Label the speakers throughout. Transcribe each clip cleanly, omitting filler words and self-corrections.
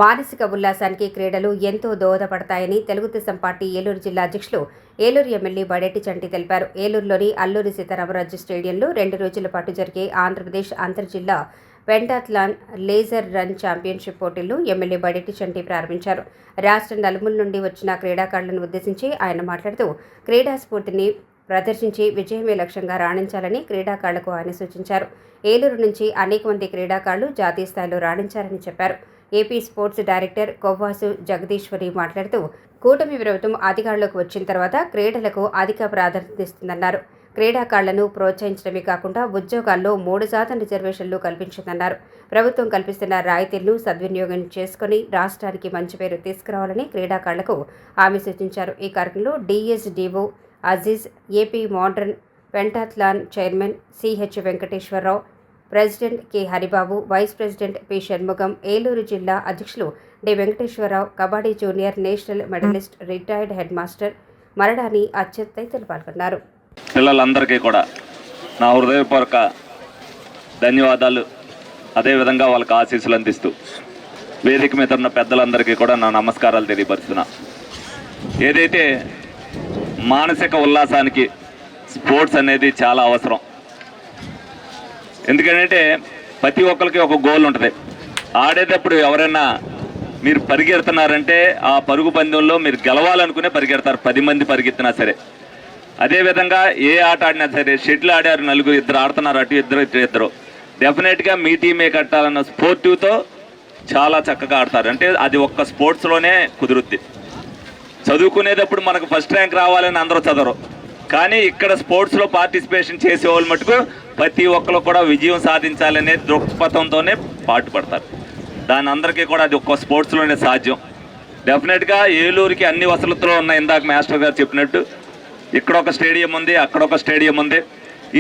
Speaker 1: మానసిక ఉల్లాసానికి క్రీడలు ఎంతో దోహదపడతాయని తెలుగుదేశం పార్టీ ఏలూరు జిల్లా అధ్యక్షులు ఏలూరు ఎమ్మెల్యే బడేటి చంటి తెలిపారు. ఏలూరులోని అల్లూరి సీతారామరాజు స్టేడియంలో 2 రోజుల పాటు జరిగే ఆంధ్రప్రదేశ్ అంతర్జిల్లా పెంటాథ్లాన్ లేజర్ రన్ ఛాంపియన్షిప్ పోటీలను ఎమ్మెల్యే బడేటి చంటి ప్రారంభించారు. రాష్ట్ర నలుమూల నుండి వచ్చిన క్రీడాకారులను ఉద్దేశించి ఆయన మాట్లాడుతూ క్రీడా స్ఫూర్తిని ప్రదర్శించి విజయమే లక్ష్యంగా రాణించాలని క్రీడాకారులకు ఆయన సూచించారు. ఏలూరు నుంచి అనేక మంది క్రీడాకారులు జాతీయ స్థాయిలో రాణించారని చెప్పారు. AP sports director Kovvasu Jagadeeswari మాట్లాడుతూ కూటమి ప్రభుత్వం అధికారంలోకి వచ్చిన తర్వాత క్రీడలకు అధిక ప్రాధాన్యత ఇస్తుందన్నారు. క్రీడాకారులను ప్రోత్సహించడమే కాకుండా ఉద్యోగాల్లో 3% రిజర్వేషన్లు కల్పించిందన్నారు. ప్రభుత్వం కల్పిస్తున్న రాయితీలను సద్వినియోగం చేసుకుని రాష్ట్రానికి మంచి పేరు తీసుకురావాలని క్రీడాకారులకు ఆమె సూచించారు. ఈ కార్యక్రమంలో DSDO Aziz, AP modern pentathlon chairman CH Venkateswararao, president K Haribabu, vice president P Shanmugam, Eluru జిల్లా అధ్యక్షులు D Venkateswararao, kabaddi junior national medalist, retired head master Maradani Achyut తదితరులు పాల్గొన్నారు.
Speaker 2: పిల్లలందరికీ కూడా నా హృదయపూర్వక ధన్యవాదాలు, అదేవిధంగా వాళ్ళకి ఆశీస్సులు అందిస్తూ వేదిక మీద ఉన్న పెద్దలందరికీ కూడా నా నమస్కారాలు తెలియపరుస్తున్నా. ఏదైతే మానసిక ఉల్లాసానికి స్పోర్ట్స్ అనేది చాలా అవసరం. ఎందుకంటే ప్రతి ఒక్కరికి ఒక గోల్ ఉంటుంది. ఆడేటప్పుడు ఎవరైనా మీరు పరిగెడుతున్నారంటే ఆ పరుగు పందెంలో మీరు గెలవాలనుకునే పరిగెడతారు, 10 మంది పరిగెత్తినా సరే. అదేవిధంగా ఏ ఆట ఆడినా సరే, షటిల్ ఆడారు, 2 ఆడుతున్నారు, అటు ఇద్దరు డెఫినెట్గా మీ టీమే కట్టాలన్న స్పోర్టివ్తో చాలా చక్కగా ఆడతారు. అంటే అది ఒక్క స్పోర్ట్స్లోనే కుదురుద్ది. చదువుకునేటప్పుడు మనకు ఫస్ట్ ర్యాంక్ రావాలని అందరూ చదవరు, కానీ ఇక్కడ స్పోర్ట్స్లో పార్టిసిపేషన్ చేసేవాళ్ళు మటుకు ప్రతి ఒక్కరు కూడా విజయం సాధించాలనే దృక్పథంతోనే పాటుపడతారు. దాని అందరికీ కూడా అది ఒక్క స్పోర్ట్స్లోనే సాధ్యం. డెఫినెట్గా ఏలూరుకి అన్ని వసతులు ఉన్నాయి. ఇందాక మాస్టర్ గారు చెప్పినట్టు ఇక్కడ ఒక స్టేడియం ఉంది, అక్కడ ఒక స్టేడియం ఉంది.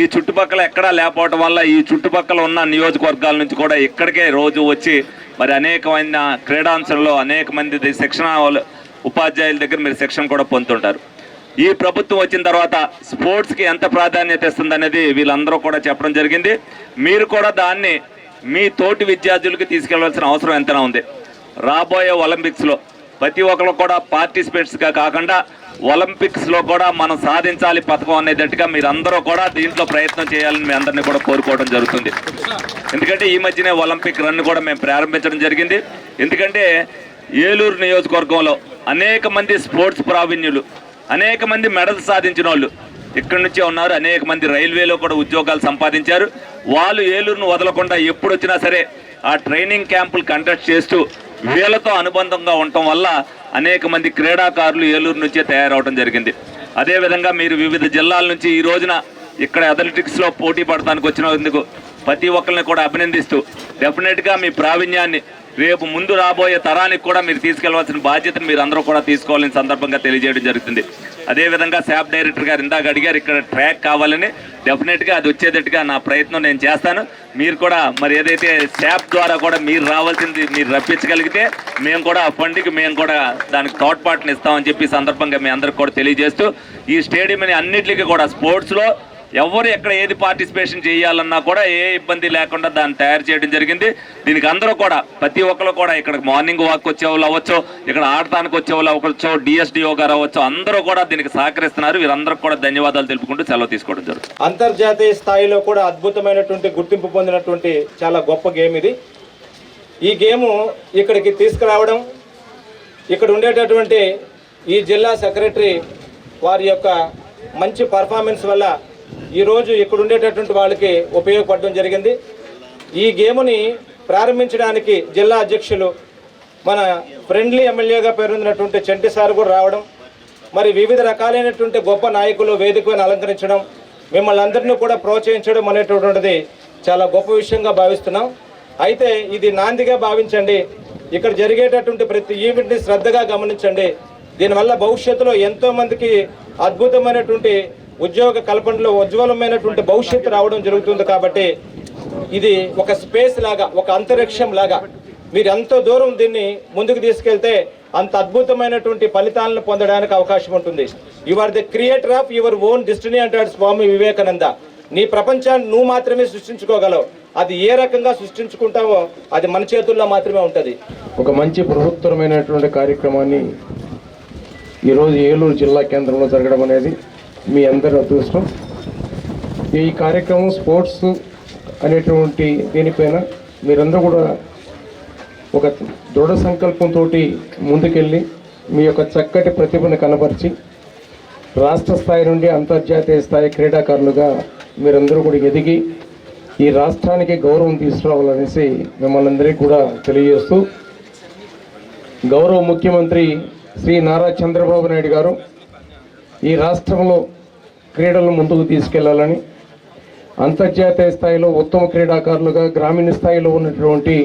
Speaker 2: ఈ చుట్టుపక్కల ఎక్కడా లేకపోవటం వల్ల ఈ చుట్టుపక్కల ఉన్న నియోజకవర్గాల నుంచి కూడా ఇక్కడికే రోజు వచ్చి మరి అనేకమైన క్రీడాంశాలలో అనేక మంది శిక్షణ ఉపాధ్యాయుల దగ్గర మీరు శిక్షణ కూడా పొందుతుంటారు. ఈ ప్రభుత్వం వచ్చిన తర్వాత స్పోర్ట్స్కి ఎంత ప్రాధాన్యత ఇస్తుందనేది వీళ్ళందరూ కూడా చెప్పడం జరిగింది. మీరు కూడా దాన్ని మీ తోటి విద్యార్థులకి తీసుకెళ్లాల్సిన అవసరం ఎంతైనా ఉంది. రాబోయే ఒలింపిక్స్లో ప్రతి ఒక్కరు కూడా పార్టిసిపేట్స్గా కాకుండా ఒలింపిక్స్లో కూడా మనం సాధించాలి పథకం అనేటట్టుగా మీరందరూ కూడా దీంట్లో ప్రయత్నం చేయాలని మీ అందరినీ కూడా కోరుకోవడం జరుగుతుంది. ఎందుకంటే ఈ మధ్యనే ఒలింపిక్ రన్ కూడా మేము ప్రారంభించడం జరిగింది. ఎందుకంటే ఏలూరు నియోజకవర్గంలో అనేక మంది స్పోర్ట్స్ ప్రావీణ్యులు, అనేక మంది మెడల్స్ సాధించిన వాళ్ళు ఇక్కడి నుంచే ఉన్నారు. అనేక మంది రైల్వేలో కూడా ఉద్యోగాలు సంపాదించారు. వాళ్ళు ఏలూరును వదలకుండా ఎప్పుడు వచ్చినా సరే ఆ ట్రైనింగ్ క్యాంపులు కండక్ట్ చేస్తూ వీళ్ళతో అనుబంధంగా ఉండటం వల్ల అనేక మంది క్రీడాకారులు ఏలూరు నుంచే తయారవడం జరిగింది. అదేవిధంగా మీరు వివిధ జిల్లాల నుంచి ఈ రోజున ఇక్కడ అథ్లెటిక్స్లో పోటీ పడటానికి వచ్చినందుకు ప్రతి ఒక్కరిని కూడా అభినందిస్తూ డెఫినెట్గా మీ ప్రావీణ్యాన్ని రేపు ముందు రాబోయే తరానికి కూడా మీరు తీసుకెళ్లవలసిన బాధ్యతను మీరు అందరూ కూడా తీసుకోవాలని సందర్భంగా తెలియజేయడం జరుగుతుంది. అదేవిధంగా శాప్ డైరెక్టర్ గారు ఇందాక అడిగారు ఇక్కడ ట్రాక్ కావాలని. డెఫినెట్గా అది వచ్చేటట్టుగా నా ప్రయత్నం నేను చేస్తాను. మీరు కూడా మరి ఏదైతే శాప్ ద్వారా కూడా మీరు రావాల్సింది మీరు రప్పించగలిగితే మేము కూడా ఆ ఫండ్కి మేము కూడా దానికి తోడ్పాటుని ఇస్తామని చెప్పి సందర్భంగా మీ అందరికి కూడా తెలియజేస్తూ ఈ స్టేడియంని అన్నింటికి కూడా స్పోర్ట్స్లో ఎవరు ఎక్కడ ఏది పార్టిసిపేషన్ చేయాలన్నా కూడా ఏ ఇబ్బంది లేకుండా దాన్ని తయారు చేయడం జరిగింది. దీనికి అందరూ కూడా ప్రతి ఒక్కరు కూడా ఇక్కడ మార్నింగ్ వాక్ వచ్చేవాళ్ళు అవ్వచ్చు, ఇక్కడ ఆడటానికి వచ్చేవాళ్ళు అవ్వచ్చు, డిఎస్డిఓ గారు అవ్వచ్చు, అందరూ కూడా దీనికి సహకరిస్తున్నారు. వీరందరికీ కూడా ధన్యవాదాలు తెలుపుకుంటూ సెలవు తీసుకోవడం జరుగుతుంది.
Speaker 3: అంతర్జాతీయ స్థాయిలో కూడా అద్భుతమైనటువంటి గుర్తింపు పొందినటువంటి చాలా గొప్ప గేమ్ ఇది. ఈ గేము ఇక్కడికి తీసుకురావడం, ఇక్కడ ఉండేటటువంటి ఈ జిల్లా సెక్రటరీ వారి యొక్క మంచి పర్ఫార్మెన్స్ వల్ల ఈరోజు ఇక్కడ ఉండేటటువంటి వాళ్ళకి ఉపయోగపడడం జరిగింది. ఈ గేముని ప్రారంభించడానికి జిల్లా అధ్యక్షులు మన ఫ్రెండ్లీ ఎమ్మెల్యేగా పేరొందినటువంటి చంటి సార్ కూడా రావడం, మరి వివిధ రకాలైనటువంటి గొప్ప నాయకులు వేదికను అలంకరించడం, మిమ్మల్ని అందరినీ కూడా ప్రోత్సహించడం అనేటటువంటిది చాలా గొప్ప విషయంగా భావిస్తున్నాం. అయితే ఇది నాందిగా భావించండి. ఇక్కడ జరిగేటటువంటి ప్రతి ఈవెంట్ని శ్రద్ధగా గమనించండి. దీనివల్ల భవిష్యత్తులో ఎంతోమందికి అద్భుతమైనటువంటి ఉద్యోగ కల్పనలో ఉజ్వలమైనటువంటి భవిష్యత్తు రావడం జరుగుతుంది. కాబట్టి ఇది ఒక స్పేస్ లాగా, ఒక అంతరిక్షం లాగా మీరు ఎంతో దూరం దీన్ని ముందుకు తీసుకెళ్తే అంత అద్భుతమైనటువంటి ఫలితాలను పొందడానికి అవకాశం ఉంటుంది. You are the creator of your own destiny అంటాడు స్వామి వివేకానంద. నీ ప్రపంచాన్ని నువ్వు మాత్రమే సృష్టించుకోగలవు. అది ఏ రకంగా సృష్టించుకుంటామో అది మన చేతుల్లో మాత్రమే ఉంటుంది.
Speaker 4: ఒక మంచి ప్రభుత్వమైనటువంటి కార్యక్రమాన్ని ఈరోజు ఏలూరు జిల్లా కేంద్రంలో జరగడం అనేది మీ అందరి అదృష్టం. ఈ కార్యక్రమం స్పోర్ట్స్ అనేటువంటి దీనిపైన మీరందరూ కూడా ఒక దృఢ సంకల్పంతో ముందుకెళ్ళి మీ యొక్క చక్కటి ప్రతిభను కనబరిచి రాష్ట్ర స్థాయి నుండి అంతర్జాతీయ స్థాయి క్రీడాకారులుగా మీరందరూ కూడా ఎదిగి ఈ రాష్ట్రానికి గౌరవం తీసుకురావాలనేసి మిమ్మల్ని అందరికీ కూడా తెలియజేస్తూ, గౌరవ ముఖ్యమంత్రి శ్రీ నారా చంద్రబాబు నాయుడు గారు ఈ రాష్ట్రంలో క్రీడలను ముందుకు తీసుకెళ్లాలని, అంతర్జాతీయ స్థాయిలో ఉత్తమ క్రీడాకారులుగా గ్రామీణ స్థాయిలో ఉన్నటువంటి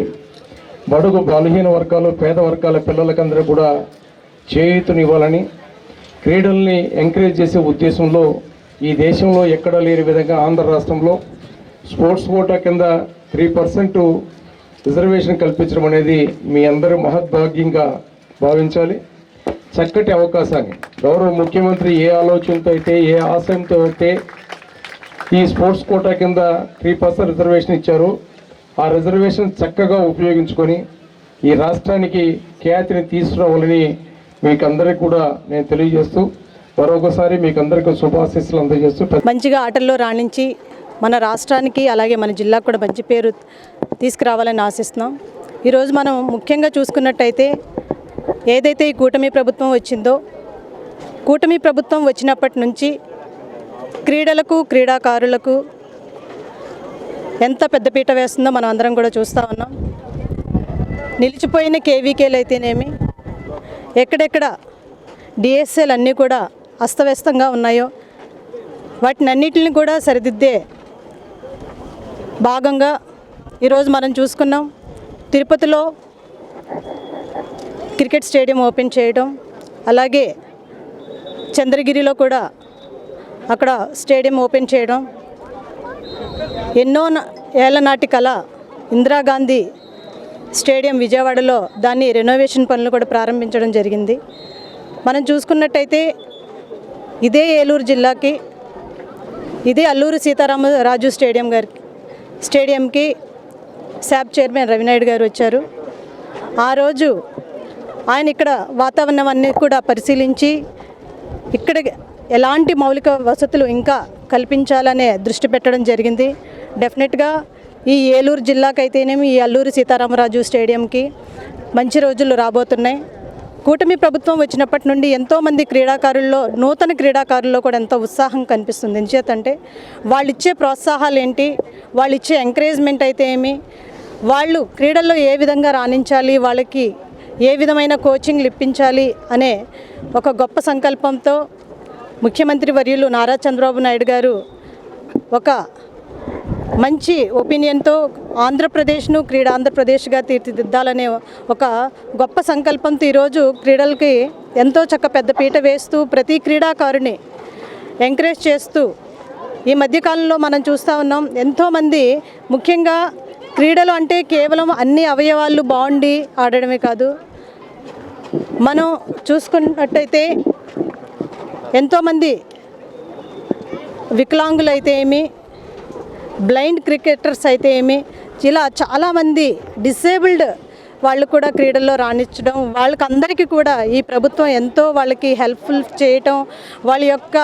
Speaker 4: బడుగు బలహీన వర్గాలు పేద వర్గాల పిల్లలకందరూ కూడా చేయూతనివ్వాలని, క్రీడల్ని ఎంకరేజ్ చేసే ఉద్దేశంలో ఈ దేశంలో ఎక్కడా లేని విధంగా ఆంధ్ర రాష్ట్రంలో స్పోర్ట్స్ కోటా కింద 3% రిజర్వేషన్ కల్పించడం అనేది మీ అందరూ మహద్భాగ్యంగా భావించాలి. చక్కటి అవకాశాన్ని గౌరవ ముఖ్యమంత్రి ఏ ఆలోచనతో అయితే ఏ ఆశయంతో అయితే ఈ స్పోర్ట్స్ కోటా కింద 3% రిజర్వేషన్ ఇచ్చారు, ఆ రిజర్వేషన్ చక్కగా ఉపయోగించుకొని ఈ రాష్ట్రానికి ఖ్యాతిని తీసుకురావాలని మీకు అందరికీ కూడా నేను తెలియజేస్తూ మరొకసారి మీకు అందరికీ శుభాశీస్సులు అందజేస్తూ
Speaker 5: మంచిగా ఆటల్లో రాణించి మన రాష్ట్రానికి అలాగే మన జిల్లాకు కూడా మంచి పేరు తీసుకురావాలని ఆశిస్తున్నాం. ఈరోజు మనం ముఖ్యంగా చూసుకున్నట్టయితే ఏదైతే ఈ కూటమి ప్రభుత్వం వచ్చిందో, కూటమి ప్రభుత్వం వచ్చినప్పటి నుంచి క్రీడలకు క్రీడాకారులకు ఎంత పెద్దపీట వేస్తుందో మనం అందరం కూడా చూస్తూ ఉన్నాం. నిలిచిపోయిన కేవీకేలు అయితేనేమి, ఎక్కడెక్కడ డిఎస్ఎల్ అన్నీ కూడా అస్తవ్యస్తంగా ఉన్నాయో వాటిని అన్నిటిని కూడా సరిదిద్దే భాగంగా ఈరోజు మనం చూసుకున్నాం. తిరుపతిలో క్రికెట్ స్టేడియం ఓపెన్ చేయడం, అలాగే చంద్రగిరిలో కూడా అక్కడ స్టేడియం ఓపెన్ చేయడం, ఎన్నో ఏళ్ల నాటి కళ ఇందిరాగాంధీ స్టేడియం విజయవాడలో దాన్ని రెనోవేషన్ పనులు కూడా ప్రారంభించడం జరిగింది. మనం చూసుకున్నట్టయితే ఇదే ఏలూరు జిల్లాకి ఇదే అల్లూరి సీతారామరాజు స్టేడియంకి శాప్ చైర్మన్ రవినాయుడు గారు వచ్చారు. ఆ రోజు ఆయన ఇక్కడ వాతావరణం అన్నీ కూడా పరిశీలించి ఇక్కడ ఎలాంటి మౌలిక వసతులు ఇంకా కల్పించాలనే దృష్టి పెట్టడం జరిగింది. డెఫినెట్గా ఈ ఏలూరు జిల్లాకైతేనేమి ఈ అల్లూరి సీతారామరాజు స్టేడియంకి మంచి రోజులు రాబోతున్నాయి. కూటమి ప్రభుత్వం వచ్చినప్పటి నుండి ఎంతోమంది క్రీడాకారుల్లో నూతన క్రీడాకారుల్లో కూడా ఎంతో ఉత్సాహం కనిపిస్తుంది. ఎందుచేతంటే వాళ్ళు ఇచ్చే ప్రోత్సాహాలు ఏంటి, వాళ్ళు ఇచ్చే ఎంకరేజ్మెంట్ అయితే ఏమి, వాళ్ళు క్రీడల్లో ఏ విధంగా రాణించాలి, వాళ్ళకి ఏ విధమైన కోచింగ్లు ఇప్పించాలి అనే ఒక గొప్ప సంకల్పంతో ముఖ్యమంత్రి వర్యులు నారా చంద్రబాబు నాయుడు గారు ఒక మంచి ఒపీనియన్తో ఆంధ్రప్రదేశ్ను ఆంధ్రప్రదేశ్గా తీర్చిదిద్దాలనే ఒక గొప్ప సంకల్పంతో ఈరోజు క్రీడలకి ఎంతో పెద్దపీట వేస్తూ ప్రతి క్రీడాకారుని ఎంకరేజ్ చేస్తూ ఈ మధ్యకాలంలో మనం చూస్తూ ఉన్నాం. ఎంతోమంది ముఖ్యంగా క్రీడలు అంటే కేవలం అన్ని అవయవాలు బాగుండి ఆడడమే కాదు, మనం చూసుకున్నట్టయితే ఎంతోమంది వికలాంగులు అయితే ఏమి, బ్లైండ్ క్రికెటర్స్ అయితే ఏమి, ఇలా చాలామంది డిసేబుల్డ్ వాళ్ళు కూడా క్రీడల్లో రాణించడం, వాళ్ళకి అందరికీ కూడా ఈ ప్రభుత్వం ఎంతో వాళ్ళకి హెల్ప్ఫుల్ చేయటం, వాళ్ళ యొక్క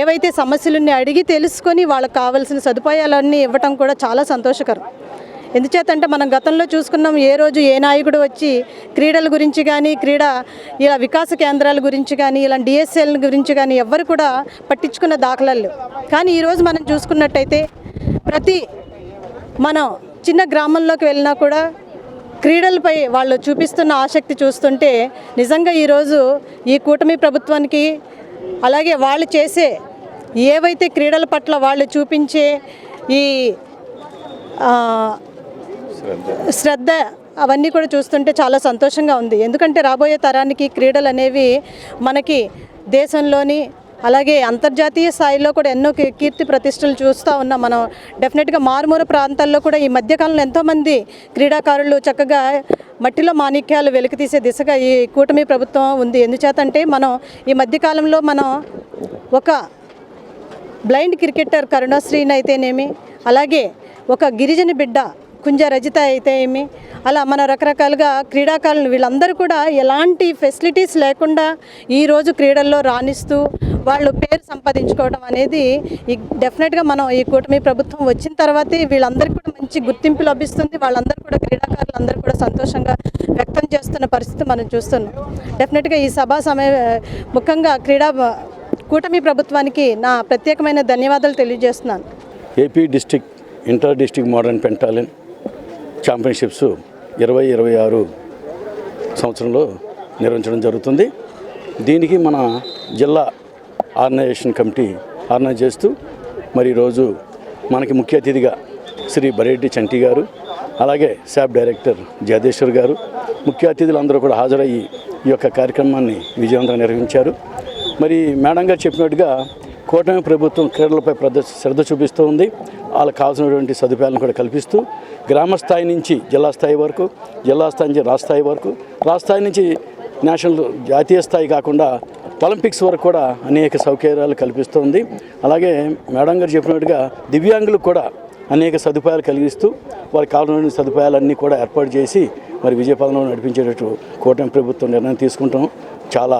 Speaker 5: ఏవైతే సమస్యలన్నీ అడిగి తెలుసుకొని వాళ్ళకి కావాల్సిన సదుపాయాలన్నీ ఇవ్వటం కూడా చాలా సంతోషకరం. ఎందుచేతంటే మనం గతంలో చూసుకున్నాం, ఏ రోజు ఏ నాయకుడు వచ్చి క్రీడల గురించి కానీ ఇలా వికాస కేంద్రాల గురించి కానీ ఇలా డిఎస్ఎల్ గురించి కానీ ఎవ్వరు కూడా పట్టించుకున్న దాఖలాలు. కానీ ఈరోజు మనం చూసుకున్నట్టయితే ప్రతి మనం చిన్న గ్రామంలోకి వెళ్ళినా కూడా క్రీడలపై వాళ్ళు చూపిస్తున్న ఆసక్తి చూస్తుంటే నిజంగా ఈరోజు ఈ కూటమి ప్రభుత్వానికి అలాగే వాళ్ళు చేసే ఏవైతే క్రీడల పట్ల వాళ్ళు చూపించే ఈ శ్రద్ధ అవన్నీ కూడా చూస్తుంటే చాలా సంతోషంగా ఉంది. ఎందుకంటే రాబోయే తరానికి క్రీడలు అనేవి మనకి దేశంలోని అలాగే అంతర్జాతీయ స్థాయిలో కూడా ఎన్నో కీర్తి ప్రతిష్టలు చూస్తూ ఉన్నాం. మనం డెఫినెట్గా మారుమూల ప్రాంతాల్లో కూడా ఈ మధ్యకాలంలో ఎంతోమంది క్రీడాకారులు చక్కగా మట్టిలో మాణిక్యాలు వెలికితీసే దిశగా ఈ కూటమి ప్రభుత్వం ఉంది. ఎందుచేతంటే మనం ఈ మధ్యకాలంలో మనం ఒక బ్లైండ్ క్రికెటర్ కరుణశ్రీని అయితేనేమి, అలాగే ఒక గిరిజన బిడ్డ కుంజ రజిత అయితే ఏమి, అలా మన రకరకాలుగా క్రీడాకారులు వీళ్ళందరూ కూడా ఎలాంటి ఫెసిలిటీస్ లేకుండా ఈరోజు క్రీడల్లో రాణిస్తూ వాళ్ళు పేరు సంపాదించుకోవడం అనేది డెఫినెట్గా మనం ఈ కూటమి ప్రభుత్వం వచ్చిన తర్వాతే వీళ్ళందరికీ కూడా మంచి గుర్తింపు లభిస్తుంది. వాళ్ళందరూ కూడా క్రీడాకారులు అందరూ కూడా సంతోషంగా వ్యక్తం చేస్తున్న పరిస్థితి మనం చూస్తున్నాం. డెఫినెట్గా ఈ సభా ముఖ్యంగా కూటమి ప్రభుత్వానికి నా ప్రత్యేకమైన ధన్యవాదాలు తెలియజేస్తున్నాను.
Speaker 6: AP district inter district modern pentathlon championships 2026 సంవత్సరంలో నిర్వహించడం జరుగుతుంది. దీనికి మన జిల్లా ఆర్గనైజేషన్ కమిటీ ఆర్గనైజ్ చేస్తూ మరి ఈరోజు మనకి ముఖ్య అతిథిగా శ్రీ బరెడ్డి చంటి గారు, అలాగే శాప్ డైరెక్టర్ జగదీశ్వర్ గారు, ముఖ్య అతిథులందరూ కూడా హాజరయ్యి ఈ యొక్క కార్యక్రమాన్ని విజయవంతంగా నిర్వహించారు. మరి మేడం గారు చెప్పినట్టుగా కూటమి ప్రభుత్వం క్రీడలపై శ్రద్ధ చూపిస్తూ ఉంది. వాళ్ళకి కావాల్సినటువంటి సదుపాయాలను కూడా కల్పిస్తూ గ్రామ స్థాయి నుంచి జిల్లా స్థాయి వరకు, జిల్లా స్థాయి నుంచి రాష్ట్ర స్థాయి వరకు, రాష్ట్ర స్థాయి నుంచి నేషనల్ జాతీయ స్థాయి కాకుండా ఒలింపిక్స్ వరకు కూడా అనేక సౌకర్యాలు కల్పిస్తుంది. అలాగే మేడం గారు చెప్పినట్టుగా దివ్యాంగులకు కూడా అనేక సదుపాయాలు కలిగిస్తూ వారికి కావాల్సిన సదుపాయాలన్నీ కూడా ఏర్పాటు చేసి మరి విజయపదంలో నడిపించేటట్టు కూటమి ప్రభుత్వం నిర్ణయం తీసుకుంటాం. చాలా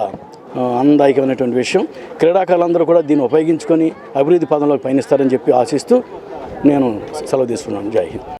Speaker 6: ఆనందదాయకమైనటువంటి విషయం. క్రీడాకారులందరూ కూడా దీన్ని ఉపయోగించుకొని అభివృద్ధి పదంలోకి పయనిస్తారని చెప్పి ఆశిస్తూ నేను సెలవు తీసుకున్నాను. జై హింద్.